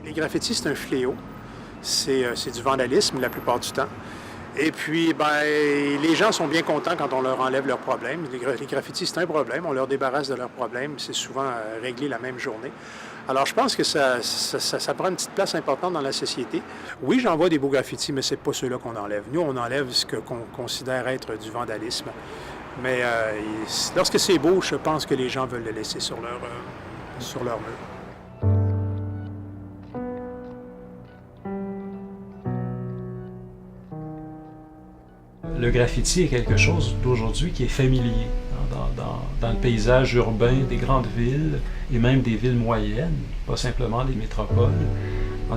Les graffitis, c'est un fléau. C'est du vandalisme la plupart du temps. Et puis, les gens sont bien contents quand on leur enlève leurs problèmes. Les graffitis, c'est un problème. On leur débarrasse de leurs problèmes. C'est souvent réglé la même journée. Alors, je pense que ça prend une petite place importante dans la société. Oui, j'en vois des beaux graffitis, mais c'est pas ceux-là qu'on enlève. Nous, on enlève ce qu'on considère être du vandalisme. Mais lorsque c'est beau, je pense que les gens veulent le laisser sur leur mur. Le graffiti est quelque chose d'aujourd'hui qui est familier dans le paysage urbain des grandes villes et même des villes moyennes, pas simplement les métropoles.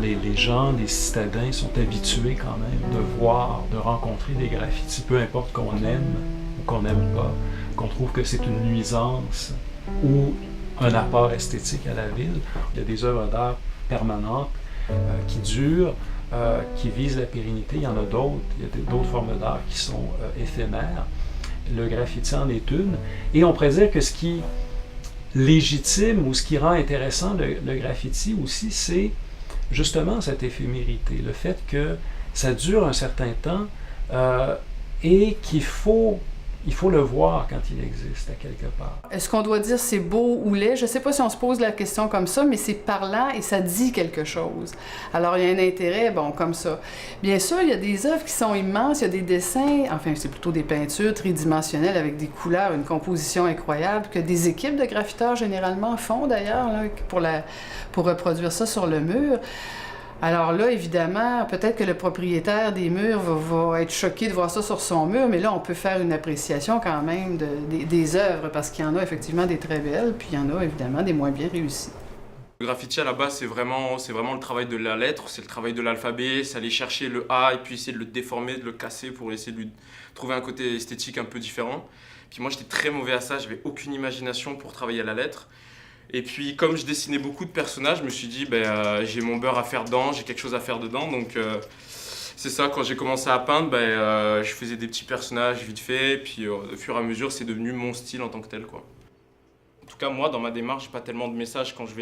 Les gens, les citadins sont habitués quand même de voir, de rencontrer des graffitis, peu importe qu'on aime ou qu'on n'aime pas, qu'on trouve que c'est une nuisance ou un apport esthétique à la ville. Il y a des œuvres d'art permanentes qui durent, qui visent la pérennité. Il y en a d'autres. Il y a d'autres formes d'art qui sont éphémères. Le graffiti en est une. Et on pourrait dire que ce qui légitime ou ce qui rend intéressant le graffiti aussi, c'est justement cette éphémérité. Le fait que ça dure un certain temps et qu'il faut le voir quand il existe à quelque part. Est-ce qu'on doit dire c'est beau ou laid? Je ne sais pas si on se pose la question comme ça, mais c'est parlant et ça dit quelque chose. Alors, il y a un intérêt, comme ça. Bien sûr, il y a des œuvres qui sont immenses, il y a des dessins, enfin, c'est plutôt des peintures tridimensionnelles avec des couleurs, une composition incroyable que des équipes de graffiteurs, généralement, font d'ailleurs, là, pour reproduire ça sur le mur. Alors là, évidemment, peut-être que le propriétaire des murs va être choqué de voir ça sur son mur, mais là, on peut faire une appréciation quand même des œuvres, parce qu'il y en a effectivement des très belles, puis il y en a évidemment des moins bien réussies. Le graffiti, à la base, c'est vraiment le travail de la lettre, c'est le travail de l'alphabet, c'est aller chercher le A et puis essayer de le déformer, de le casser pour essayer de lui trouver un côté esthétique un peu différent. Puis moi, j'étais très mauvais à ça, j'avais aucune imagination pour travailler à la lettre. Et puis, comme je dessinais beaucoup de personnages, je me suis dit, j'ai mon beurre à faire dedans, j'ai quelque chose à faire dedans. Donc, c'est ça, quand j'ai commencé à peindre, je faisais des petits personnages vite fait. Et puis, au fur et à mesure, c'est devenu mon style en tant que tel, quoi. En tout cas, moi, dans ma démarche, j'ai pas tellement de messages quand je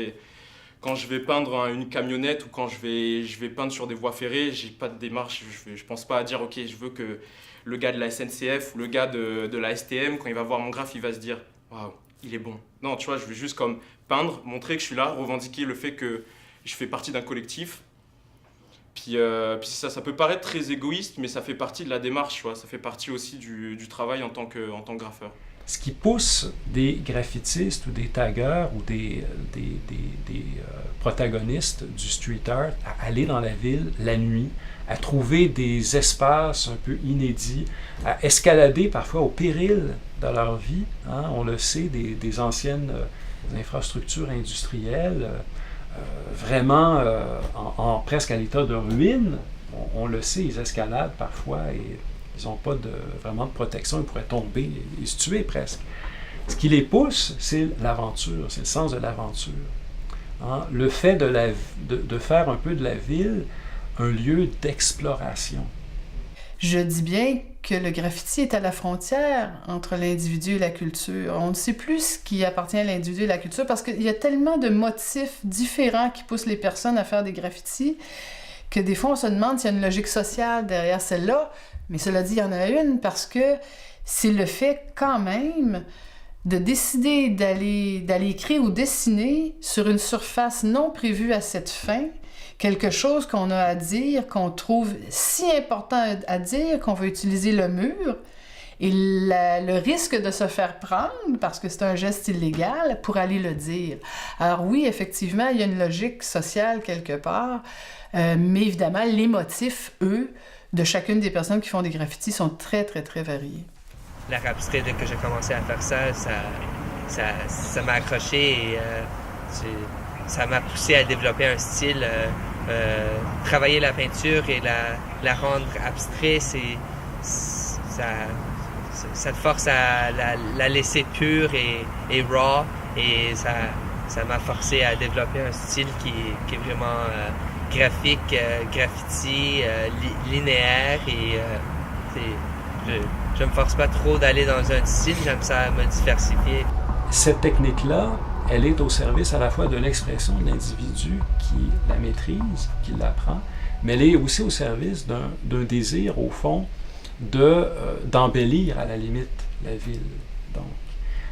vais peindre une camionnette ou quand je vais peindre sur des voies ferrées. J'ai pas de démarche, je pense pas à dire, ok, je veux que le gars de la SNCF ou le gars de la STM, quand il va voir mon graphe, il va se dire, waouh, il est bon. Non, tu vois, je veux juste comme peindre, montrer que je suis là, revendiquer le fait que je fais partie d'un collectif. Puis ça peut paraître très égoïste, mais ça fait partie de la démarche, tu vois. Ça fait partie aussi du travail en tant que graffeur. Ce qui pousse des graffitistes ou des taggeurs ou des protagonistes du street art à aller dans la ville la nuit, à trouver des espaces un peu inédits, à escalader parfois au péril de leur vie. Hein? On le sait, des anciennes infrastructures industrielles, vraiment presque à l'état de ruine. On le sait, ils escaladent parfois et ils n'ont pas vraiment de protection, ils pourraient tomber et se tuer presque. Ce qui les pousse, c'est l'aventure, c'est le sens de l'aventure. Hein? Le fait de faire un peu de la ville un lieu d'exploration. Je dis bien que le graffiti est à la frontière entre l'individu et la culture. On ne sait plus ce qui appartient à l'individu et à la culture parce qu'il y a tellement de motifs différents qui poussent les personnes à faire des graffitis que des fois on se demande s'il y a une logique sociale derrière celle-là. Mais cela dit, il y en a une parce que c'est le fait quand même de décider d'aller écrire ou dessiner sur une surface non prévue à cette fin, quelque chose qu'on a à dire, qu'on trouve si important à dire qu'on va utiliser le mur et le risque de se faire prendre, parce que c'est un geste illégal, pour aller le dire. Alors oui, effectivement, il y a une logique sociale quelque part, mais évidemment, les motifs, eux, de chacune des personnes qui font des graffitis sont très, très, très variés. L'art abstrait, dès que j'ai commencé à faire ça m'a accroché et ça m'a poussé à développer un style. Travailler la peinture et la rendre abstrait, ça te force à la laisser pure et raw, et ça m'a forcé à développer un style qui est vraiment graphique, graffiti, linéaire, et je me force pas trop d'aller dans un style, j'aime ça me diversifier. Cette technique-là elle est au service à la fois de l'expression de l'individu qui la maîtrise, qui l'apprend, mais elle est aussi au service d'un désir, au fond, d'embellir à la limite la ville. Donc,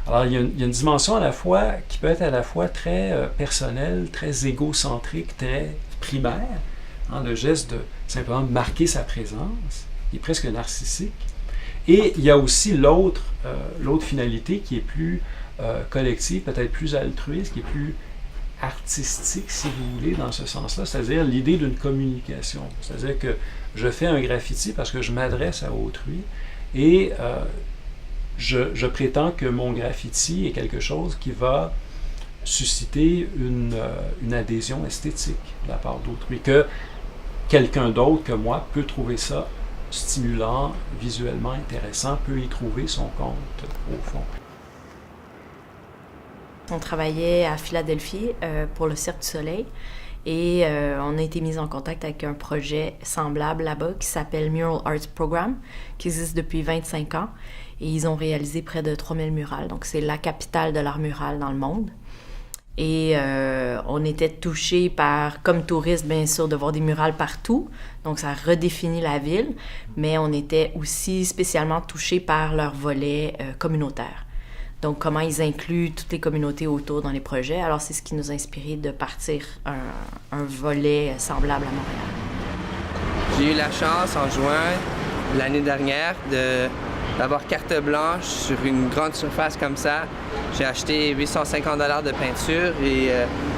alors, il y a une dimension à la fois qui peut être à la fois très personnelle, très égocentrique, très primaire, hein, le geste de simplement marquer sa présence, qui est presque narcissique. Et il y a aussi l'autre finalité qui est plus collective, peut-être plus altruiste, qui est plus artistique, si vous voulez, dans ce sens-là, c'est-à-dire l'idée d'une communication. C'est-à-dire que je fais un graffiti parce que je m'adresse à autrui et je prétends que mon graffiti est quelque chose qui va susciter une adhésion esthétique de la part d'autrui, que quelqu'un d'autre que moi peut trouver ça stimulant, visuellement intéressant, peut y trouver son compte, au fond. On travaillait à Philadelphie pour le Cirque du Soleil et on a été mis en contact avec un projet semblable là-bas qui s'appelle Mural Arts Program, qui existe depuis 25 ans et ils ont réalisé près de 3000 murales. Donc c'est la capitale de l'art mural dans le monde. Et on était touchés par, comme touristes bien sûr, de voir des murales partout. Donc ça redéfinit la ville, mais on était aussi spécialement touchés par leur volet communautaire. Donc, comment ils incluent toutes les communautés autour dans les projets. Alors, c'est ce qui nous a inspiré de partir un volet semblable à Montréal. J'ai eu la chance, en juin, l'année dernière, d'avoir carte blanche sur une grande surface comme ça. J'ai acheté 850 $ de peinture et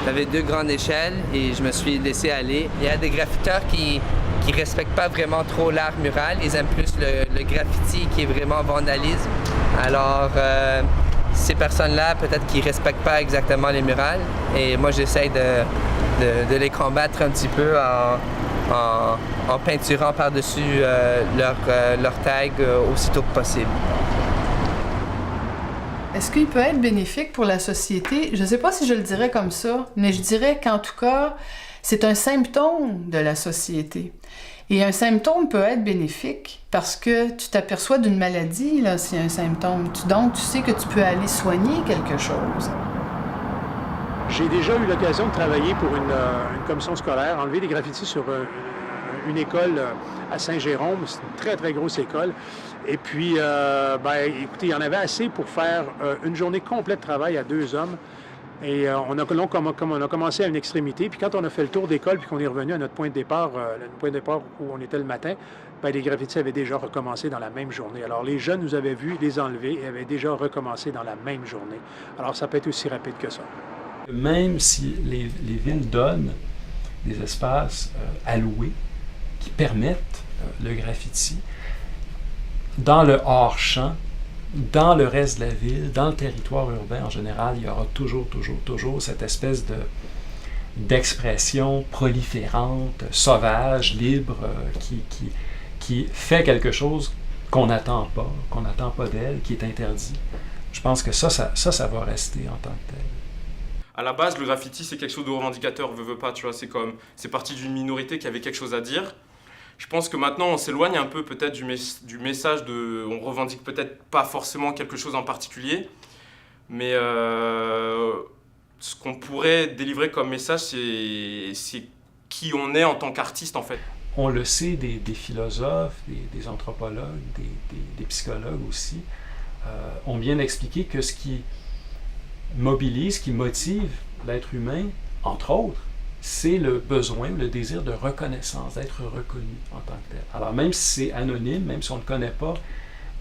j'avais 2 grandes échelles et je me suis laissé aller. Il y a des graffiteurs qui respectent pas vraiment trop l'art mural. Ils aiment plus le graffiti qui est vraiment vandalisme. Alors, ces personnes-là, peut-être qu'ils respectent pas exactement les murales. Et moi, j'essaye de les combattre un petit peu en peinturant par-dessus leur tag aussitôt que possible. Est-ce qu'il peut être bénéfique pour la société? Je ne sais pas si je le dirais comme ça, mais je dirais qu'en tout cas, c'est un symptôme de la société. Et un symptôme peut être bénéfique parce que tu t'aperçois d'une maladie, là, s'il y a un symptôme. Donc, tu sais que tu peux aller soigner quelque chose. J'ai déjà eu l'occasion de travailler pour une commission scolaire, enlever des graffitis sur une école à Saint-Jérôme. C'est une très, très grosse école. Et puis, écoutez, il y en avait assez pour faire une journée complète de travail à 2 hommes. Et on a commencé à une extrémité, puis quand on a fait le tour d'école, puis qu'on est revenu à notre point de départ, où on était le matin, les graffitis avaient déjà recommencé dans la même journée. Alors les jeunes nous avaient vus les enlever et avaient déjà recommencé dans la même journée. Alors ça peut être aussi rapide que ça. Même si les villes donnent des espaces alloués qui permettent le graffiti, dans le hors-champ, dans le reste de la ville, dans le territoire urbain en général, il y aura toujours cette espèce d'expression proliférante, sauvage, libre, qui fait quelque chose qu'on n'attend pas d'elle, qui est interdit. Je pense que ça va rester en tant que tel. À la base, le graffiti, c'est quelque chose de revendicateur, veut pas, tu vois, c'est parti d'une minorité qui avait quelque chose à dire. Je pense que maintenant, on s'éloigne un peu peut-être du message on revendique peut-être pas forcément quelque chose en particulier, mais ce qu'on pourrait délivrer comme message, c'est qui on est en tant qu'artiste, en fait. On le sait, des philosophes, des anthropologues, des psychologues aussi, ont bien expliqué que ce qui mobilise, qui motive l'être humain, entre autres, c'est le besoin, le désir de reconnaissance, d'être reconnu en tant que tel. Alors même si c'est anonyme, même si on ne connaît pas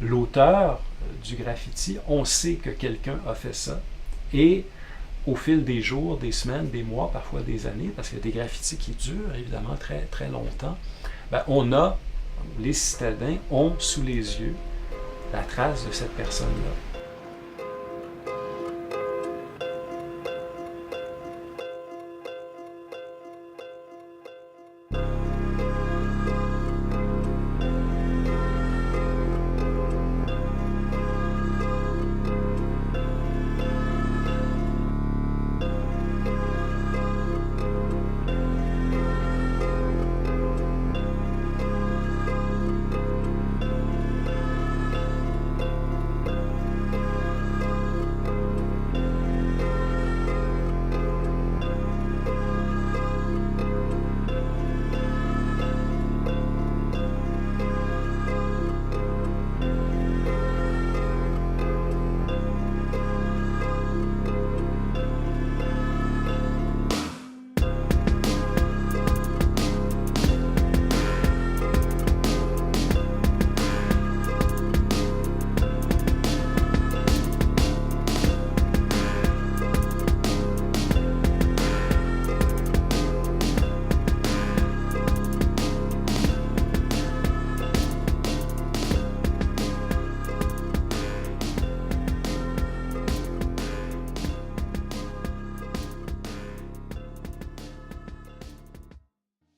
l'auteur du graffiti, on sait que quelqu'un a fait ça. Et au fil des jours, des semaines, des mois, parfois des années, parce qu'il y a des graffitis qui durent évidemment très, très longtemps, les citadins ont sous les yeux la trace de cette personne-là.